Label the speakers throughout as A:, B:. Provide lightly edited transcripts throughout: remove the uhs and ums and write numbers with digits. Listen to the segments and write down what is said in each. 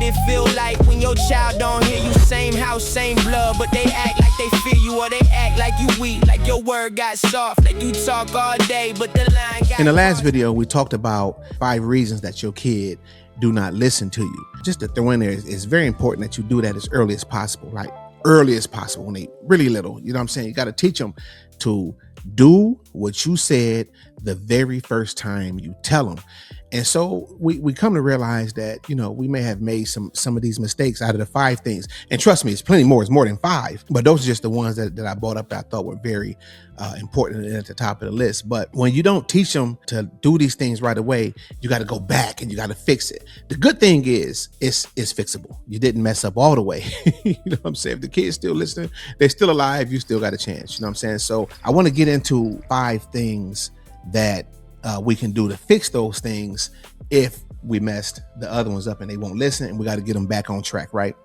A: it feel like when your child don't hear you? Same house, same blood, but they act like they fear you, or they act like you weak, like your word got soft, like you talk all day, but the line got.
B: In the last video, we talked about 5 reasons that your kid do not listen to you. Just to throw in there, it's very important that you do that as early as possible, like early as possible when they really little. You know what I'm saying? You got to teach them to do what you said the very first time you tell them. And so we come to realize that, you know, we may have made some of these mistakes out of the 5 things. And trust me, it's plenty more. It's more than 5. But those are just the ones that I brought up that I thought were very important and at the top of the list. But when you don't teach them to do these things right away, you got to go back and you got to fix it. The good thing is it's fixable. You didn't mess up all the way. You know what I'm saying? If the kid's still listening, they're still alive, you still got a chance. You know what I'm saying? So I want to get into 5 things that we can do to fix those things if we messed the other ones up and they won't listen, and we got to get them back on track, right?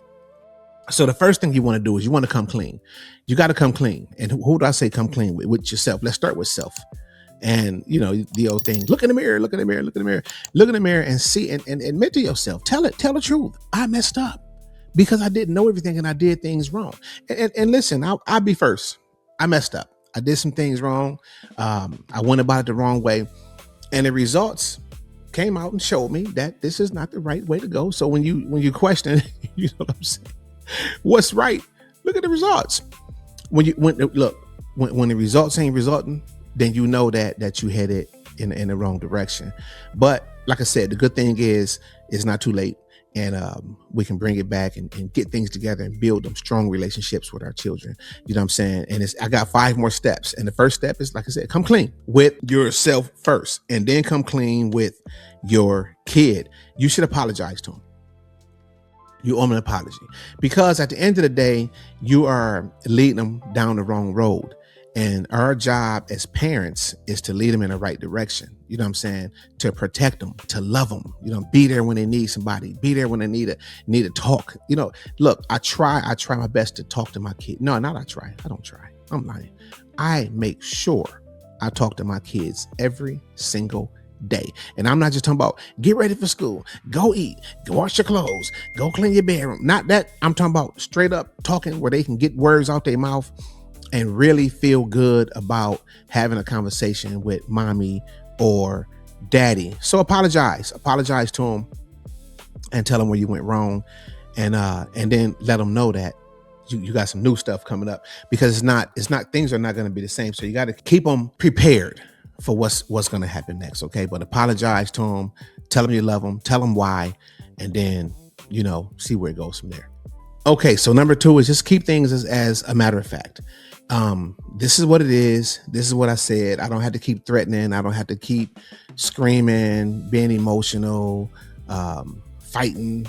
B: So the first thing you want to do is you want to come clean. You got to come clean. And who do I say come clean with? With yourself. Let's start with self. And, you know, the old thing, look in the mirror, look in the mirror, look in the mirror, look in the mirror and see and admit to yourself, tell the truth. I messed up because I didn't know everything and I did things wrong. And listen, I'll be first. I messed up. I did some things wrong. I went about it the wrong way. And the results came out and showed me that this is not the right way to go. So when you question, you know what I'm saying, what's right? Look at the results. When the results ain't resulting, then you know that you headed in the wrong direction. But like I said, the good thing is it's not too late, and we can bring it back and get things together and build them strong relationships with our children. You know what I'm saying? And I got 5 more steps. And the first step is, like I said, come clean with yourself first, and then come clean with your kid. You should apologize to him. You owe him an apology, because at the end of the day, you are leading them down the wrong road. And our job as parents is to lead them in the right direction. You know what I'm saying? To protect them, to love them, you know, be there when they need somebody, be there when they need to talk. You know, look, I try my best to talk to my kid. No, not I try. I don't try. I'm lying. I make sure I talk to my kids every single day. And I'm not just talking about get ready for school, go eat, go wash your clothes, go clean your bedroom. Not that. I'm talking about straight up talking where they can get words out their mouth and really feel good about having a conversation with mommy or daddy. So apologize to them and tell them where you went wrong. And then let them know that you got some new stuff coming up, because it's not things are not going to be the same. So you got to keep them prepared for what's going to happen next. Okay. But apologize to them, tell them you love them, tell them why, and then, you know, see where it goes from there. Okay. So number 2 is just keep things as a matter of fact. This is what it is. This is what I said. I don't have to keep threatening. I don't have to keep screaming, being emotional, fighting,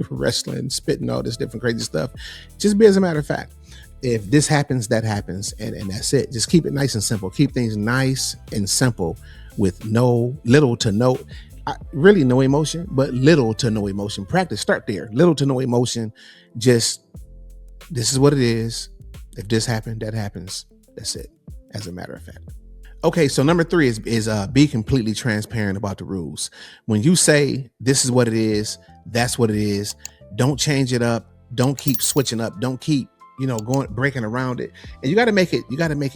B: wrestling, spitting, all this different crazy stuff. Just be as a matter of fact. If this happens, that happens. And that's it. Just keep it nice and simple. Keep things nice and simple with little to no emotion, but little to no emotion. Practice. Start there. Little to no emotion. Just, this is what it is. If this happened, that happens. That's it, as a matter of fact. Okay, so number 3 is be completely transparent about the rules. When you say this is what it is, that's what it is. Don't change it up. Don't keep switching up. Don't keep, you know, breaking around it. And you got to make it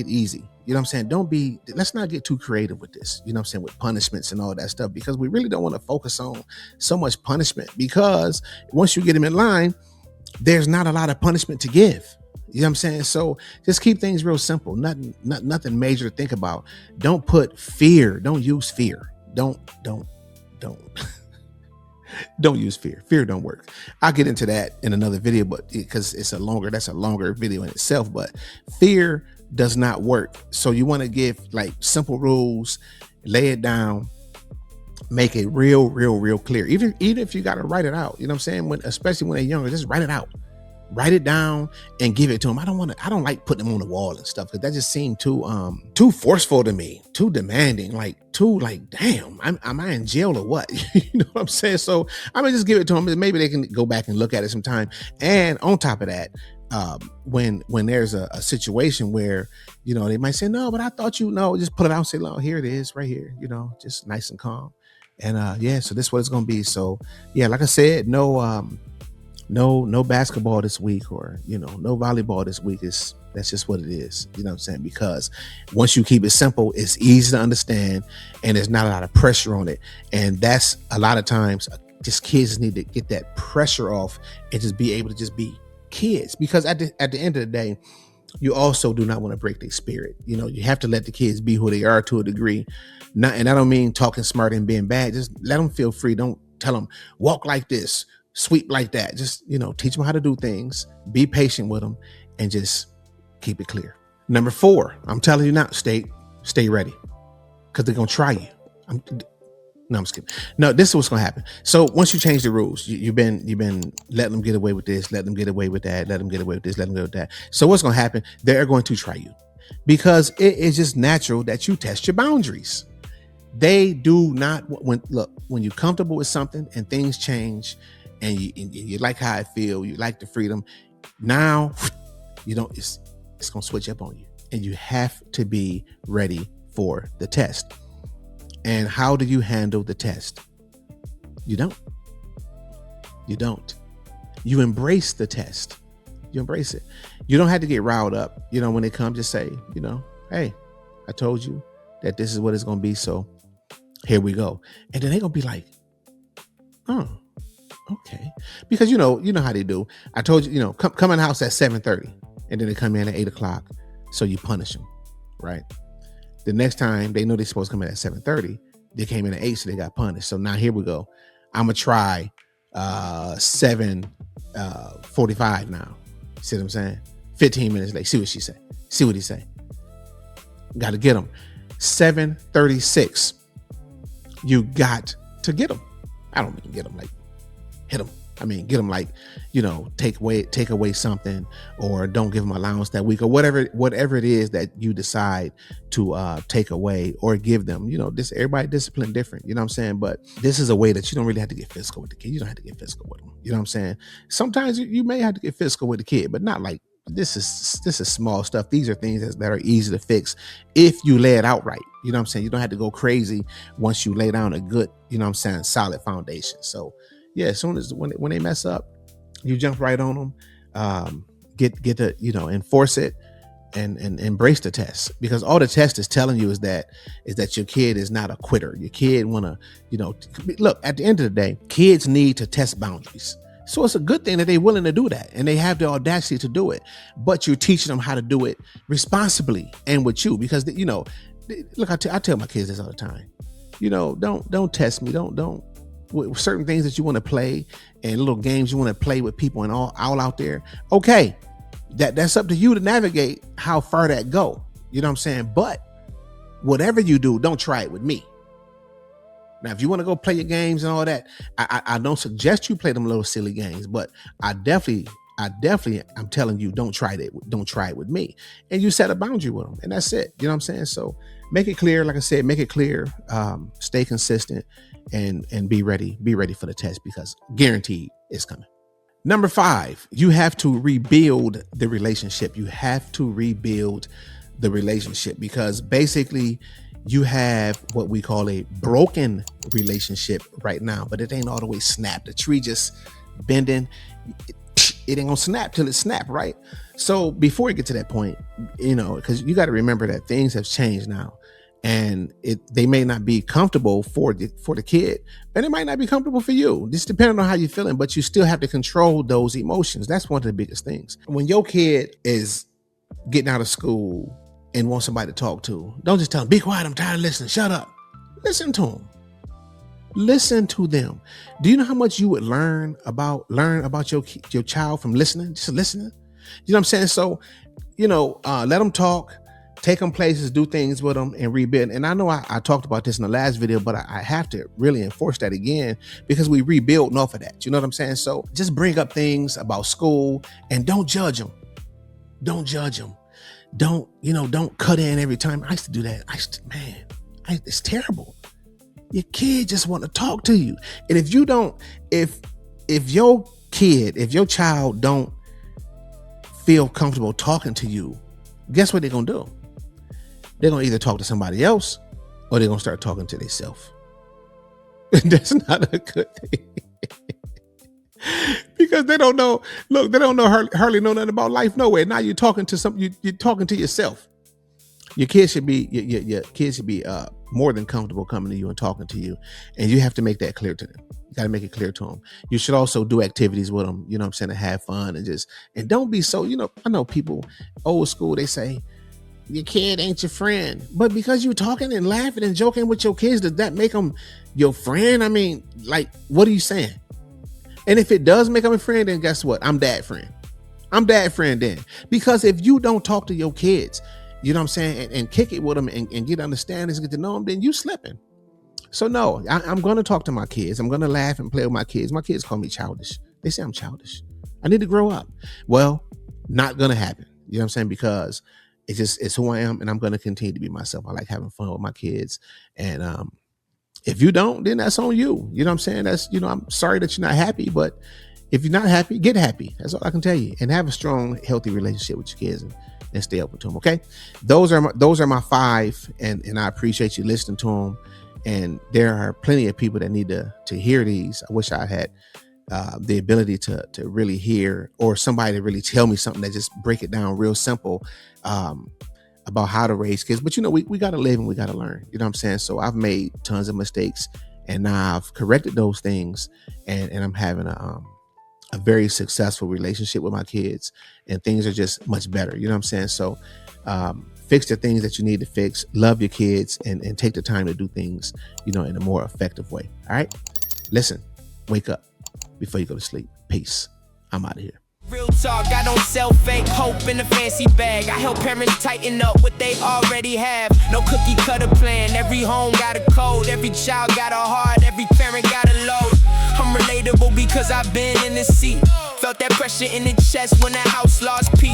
B: easy. You know what I'm saying? Let's not get too creative with this. You know what I'm saying? With punishments and all that stuff, because we really don't want to focus on so much punishment, because once you get them in line, there's not a lot of punishment to give. You know what I'm saying? So just keep things real simple. Nothing major to think about. Don't put fear. Don't use fear. Don't use fear. Fear don't work. I'll get into that in another video, but because that's a longer video in itself. But fear does not work. So you want to give like simple rules, lay it down, make it real clear. Even if you got to write it out. You know what I'm saying? Especially when they're younger, just write it out. Write it down and give it to them. I don't like putting them on the wall and stuff, because that just seemed too forceful to me, too demanding, damn, am I in jail or what? You know what I'm saying? So I'm gonna just give it to them, and maybe they can go back and look at it sometime. And on top of that, when there's a situation where, you know, they might say, no, but I thought just put it out and say, no, here it is right here, you know, just nice and calm. And yeah, so this is what it's gonna be. So yeah, like I said, no basketball this week, or no volleyball this week. That's just what it is. You know what I'm saying? Because once you keep it simple, it's easy to understand, and there's not a lot of pressure on it. And that's a lot of times just kids need to get that pressure off and just be able to just be kids. Because at the end of the day, you also do not want to break their spirit. You have to let the kids be who they are to a degree. And I don't mean talking smart and being bad. Just let them feel free. Don't tell them walk like this, sweep like that. Just, teach them how to do things, be patient with them, and just keep it clear. Number 4, I'm telling you now, stay ready, because they're going to try you. No, I'm just kidding. No, this is what's going to happen. So once you change the rules, you've been letting them get away with this, let them get away with that, let them get away with this, let them get away with that. So what's going to happen? They're going to try you, because it is just natural that you test your boundaries. They do not, when you're comfortable with something and things change, and you like how it feel, you like the freedom, now you don't, it's going to switch up on you, and you have to be ready for the test. And how do you handle the test? You don't. You embrace the test. You embrace it. You don't have to get riled up. When they come, just say, hey, I told you that this is what it's going to be. So here we go. And then they're going to be like, oh, okay. Because you know how they do. I told you, come in the house at 7:30, and then they come in at 8:00. So you punish them, right? The next time they know they're supposed to come in at 7:30, they came in at 8, so they got punished. So now here we go. I'm gonna try 7:45 now. See what I'm saying? 15 minutes late. See what she say. See what he say. Got to get them. 7:36. You got to get them. I don't mean get them like hit them. I mean, get them like, take away something, or don't give them allowance that week, or whatever it is that you decide to take away or give them. Everybody discipline different. You know what I'm saying? But this is a way that you don't really have to get physical with the kid. You don't have to get physical with them. You know what I'm saying? Sometimes you may have to get physical with the kid, but not like this is small stuff. These are things that are easy to fix if you lay it out right. You know what I'm saying? You don't have to go crazy once you lay down a good, solid foundation. So yeah, as soon as when they mess up, you jump right on them, get to enforce it, and embrace the test, because all the test is telling you is that your kid is not a quitter. Your kid wanna look, at the end of the day, kids need to test boundaries. So it's a good thing that they're willing to do that, and they have the audacity to do it. But you're teaching them how to do it responsibly and with you, because look, I tell my kids this all the time. Don't test me. Don't. With certain things that you want to play and little games you want to play with people and all out there. Okay, that's up to you to navigate how far that go. You know what I'm saying? But whatever you do, don't try it with me. Now, if you want to go play your games and all that, I don't suggest you play them little silly games, but I definitely, I'm telling you, don't try it. Don't try it with me. And you set a boundary with them, and that's it. You know what I'm saying? So make it clear. Like I said, make it clear. Stay consistent, and be ready. Be ready for the test, because guaranteed it's coming. Number 5, you have to rebuild the relationship. You have to rebuild the relationship, because basically you have what we call a broken relationship right now, but it ain't all the way snapped. The tree just bending. It ain't gonna snap till it snap, right? So before you get to that point, because you got to remember that things have changed now, and they may not be comfortable for the kid, and it might not be comfortable for you. Just depending on how you're feeling, but you still have to control those emotions. That's one of the biggest things. When your kid is getting out of school and wants somebody to talk to, don't just tell them, be quiet, I'm tired of listening, shut up. Listen to them. Listen to them. Do you know how much you would learn about your child from listening? Just listening. You know what I'm saying? So, let them talk, take them places, do things with them, and rebuild. And I know I talked about this in the last video, but I have to really enforce that again, because we rebuild off of that. You know what I'm saying? So just bring up things about school, and don't judge them. Don't judge them. Don't cut in every time. I used to do that. It's terrible. Your kid just want to talk to you. And if you don't, if your child don't feel comfortable talking to you, guess what they're going to do? They're going to either talk to somebody else, or they're going to start talking to themselves. That's not a good thing. Because they don't know, look, they don't know hardly know nothing about life nowhere. Now you're talking to you're talking to yourself. Your kids should be your kids should be more than comfortable coming to you and talking to you, and you have to make that clear to them. You got to make it clear to them. You should also do activities with them, you know what I'm saying, to have fun and don't be so, I know people old school, they say your kid ain't your friend, but because you're talking and laughing and joking with your kids, does that make them your friend? I mean, like, what are you saying? And if it does make them a friend, then guess what? I'm dad friend. I'm dad friend then. Because if you don't talk to your kids, you know what I'm saying, and kick it with them and get understandings, get to know them, then you slipping. So no, I'm going to talk to my kids. I'm going to laugh and play with my kids. My kids call me childish. They say I'm childish. I need to grow up. Well, not going to happen. You know what I'm saying? Because it's who I am, and I'm going to continue to be myself. I like having fun with my kids. And if you don't, then that's on you. You know what I'm saying? That's, I'm sorry that you're not happy, but if you're not happy, get happy. That's all I can tell you. And have a strong, healthy relationship with your kids and stay open to them. Okay. Those are my 5, and I appreciate you listening to them. And there are plenty of people that need to hear these. I wish I had the ability to really hear, or somebody to really tell me something that just break it down real simple about how to raise kids. But we got to live and we got to learn. You know what I'm saying? So I've made tons of mistakes, and now I've corrected those things, and I'm having a very successful relationship with my kids, and things are just much better. You know what I'm saying? So fix the things that you need to fix, love your kids, and take the time to do things, in a more effective way. All right. Listen, wake up before you go to sleep. Peace. I'm out of here.
A: Real talk, I don't sell fake hope in a fancy bag. I help parents tighten up what they already have. No cookie cutter plan. Every home got a code. Every child got a heart. Every parent got a load. I'm relatable because I've been in the seat. Felt that pressure in the chest when the house lost peace.